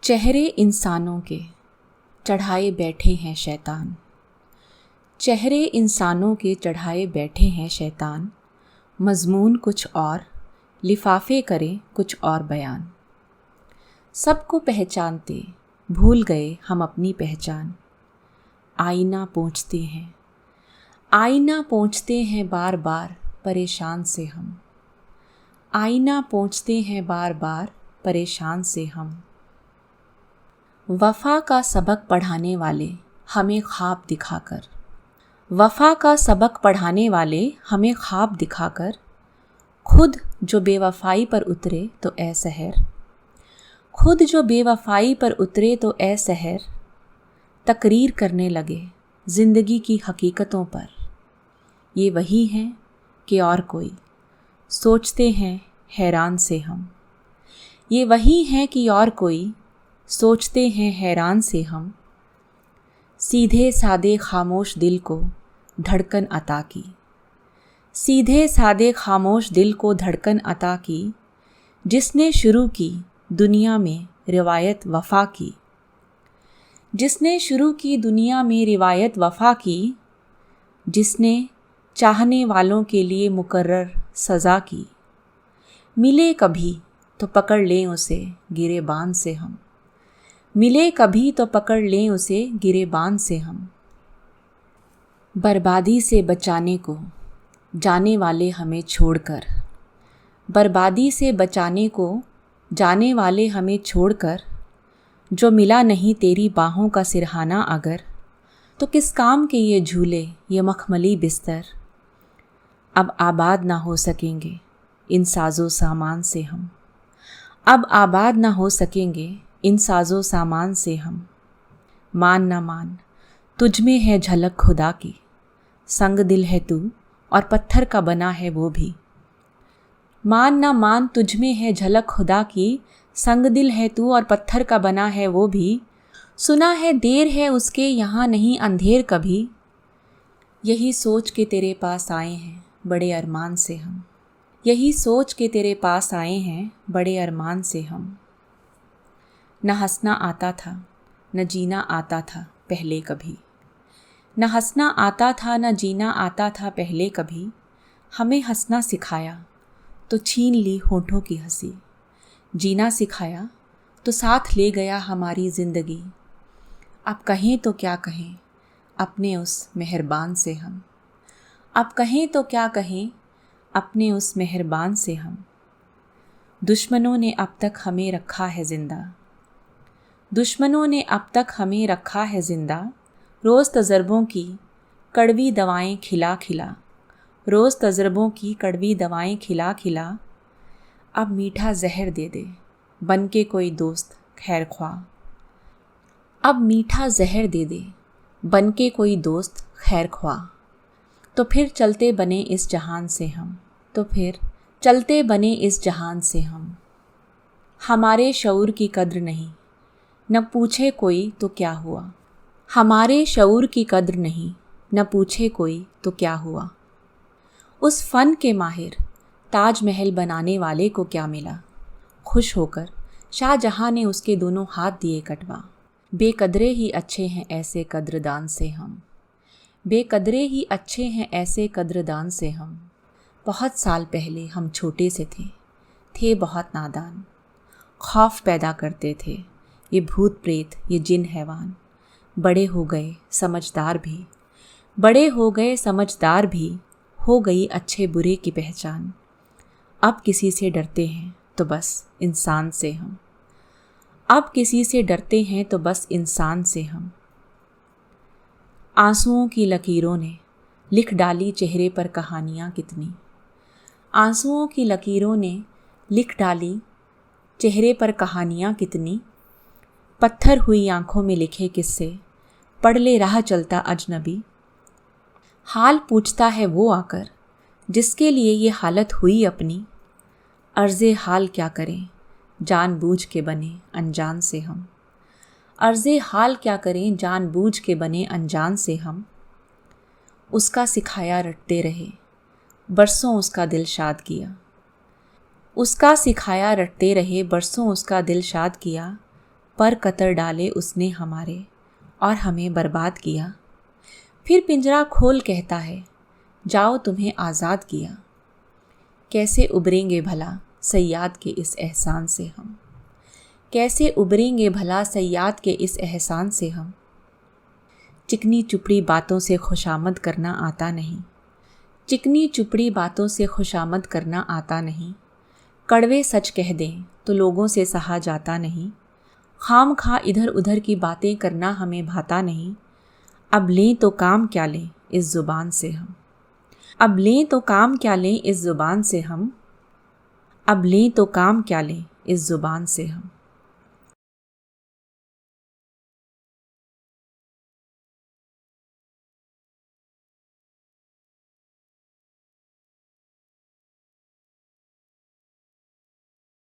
चेहरे इंसानों के चढ़ाए बैठे हैं शैतान। चेहरे इंसानों के चढ़ाए बैठे हैं शैतान। मज़मून कुछ और, लिफाफे करें कुछ और बयान। सबको पहचानते भूल गए हम अपनी पहचान। आईना पोंछते हैं, आईना पोंछते हैं बार बार परेशान से हम। आईना पोंछते हैं बार बार परेशान से हम। वफ़ा का सबक पढ़ाने वाले हमें ख्वाब दिखाकर, वफ़ा का सबक पढ़ाने वाले हमें ख्वाब दिखाकर, खुद जो बेवफ़ाई पर उतरे तो ए सहर, खुद जो बेवफ़ाई पर उतरे तो ए सहर, तकरीर करने लगे ज़िंदगी की हकीकतों पर। ये वही हैं कि और कोई, सोचते हैं हैरान से हम। ये वही हैं कि और कोई, सोचते हैं हैरान से हम। सीधे सादे खामोश दिल को धड़कन अता की, सीधे सादे खामोश दिल को धड़कन अता की, जिसने शुरू की दुनिया में रिवायत वफ़ा की, जिसने शुरू की दुनिया में रिवायत वफ़ा की, जिसने चाहने वालों के लिए मुकर्रर सज़ा की। मिले कभी तो पकड़ लें उसे गिरेबान से हम, मिले कभी तो पकड़ लें उसे गिरेबान से हम। बर्बादी से बचाने को जाने वाले हमें छोड़कर, बर्बादी से बचाने को जाने वाले हमें छोड़कर, जो मिला नहीं तेरी बाहों का सिरहाना अगर, तो किस काम के ये झूले ये मखमली बिस्तर। अब आबाद ना हो सकेंगे इन साजो सामान से हम, अब आबाद ना हो सकेंगे इन साजो सामान से हम। मान ना मान तुझ में है झलक खुदा की, संग दिल है तू और पत्थर का बना है वो भी। मान ना मान तुझ में है झलक खुदा की, संग दिल है तू और पत्थर का बना है वो भी। सुना है देर है उसके यहाँ नहीं अंधेर कभी, यही सोच के तेरे पास आए हैं बड़े अरमान से हम, यही सोच के तेरे पास आए हैं बड़े अरमान से हम। न हंसना आता था न जीना आता था पहले कभी, न हंसना आता था न जीना आता था पहले कभी। हमें हंसना सिखाया तो छीन ली होठों की हंसी, जीना सिखाया तो साथ ले गया हमारी ज़िंदगी। अब कहें तो क्या कहें अपने उस मेहरबान से हम, अब कहें तो क्या कहें अपने उस मेहरबान से हम। दुश्मनों ने अब तक हमें रखा है ज़िंदा, दुश्मनों ने अब तक हमें रखा है ज़िंदा। रोज़ तजर्बों की कड़वी दवाएं खिला खिला, रोज़ तजर्बों की कड़वी दवाएं खिला खिला। अब मीठा जहर दे दे बन के कोई दोस्त खैर ख्वाह, अब मीठा जहर दे दे बन के कोई दोस्त खैर ख्वाह। तो फिर चलते बने इस जहान से हम, तो फिर चलते बने इस जहान से हम। हमारे शऊर की कद्र नहीं न पूछे कोई तो क्या हुआ, हमारे शऊर की कद्र नहीं न पूछे कोई तो क्या हुआ। उस फ़न के माहिर ताजमहल बनाने वाले को क्या मिला, खुश होकर शाहजहां ने उसके दोनों हाथ दिए कटवा। बेकदरे ही अच्छे हैं ऐसे कद्रदान से हम, बेकदरे ही अच्छे हैं ऐसे कद्रदान से हम। बहुत साल पहले हम छोटे से थे बहुत नादान, खौफ पैदा करते थे ये भूत प्रेत ये जिन हैवान। बड़े हो गए समझदार भी, बड़े हो गए समझदार भी, हो गई अच्छे बुरे की पहचान। अब किसी से डरते हैं तो बस इंसान से हम, अब किसी से डरते हैं तो बस इंसान से हम। आंसुओं की लकीरों ने लिख डाली चेहरे पर कहानियाँ कितनी, आंसुओं की लकीरों ने लिख डाली चेहरे पर कहानियाँ कितनी। पत्थर हुई आँखों में लिखे किस्से पढ़ ले राह चलता अजनबी। हाल पूछता है वो आकर जिसके लिए ये हालत हुई अपनी। अर्ज़े हाल क्या करें जानबूझ के बने अनजान से हम, अर्ज़े हाल क्या करें जानबूझ के बने अनजान से हम। उसका सिखाया रटते रहे बरसों उसका दिल शाद किया, उसका सिखाया रटते रहे बरसों उसका दिल शाद किया। पर कतर डाले उसने हमारे और हमें बर्बाद किया। फिर पिंजरा खोल कहता है, जाओ तुम्हें आज़ाद किया। कैसे उबरेंगे भला सयाद के इस एहसान से हम, कैसे उबरेंगे भला सयाद के इस एहसान से हम। चिकनी चुपड़ी बातों से खुशामद करना आता नहीं, चिकनी चुपड़ी बातों से खुशामद करना आता नहीं। कड़वे सच कह दें तो लोगों से सहा जाता नहीं, खाम खा इधर उधर की बातें करना हमें भाता नहीं। अब लें तो काम क्या लें इस ज़ुबान से हम, अब लें तो काम क्या लें इस ज़ुबान से हम, अब लें तो काम क्या लें इस ज़ुबान से हम।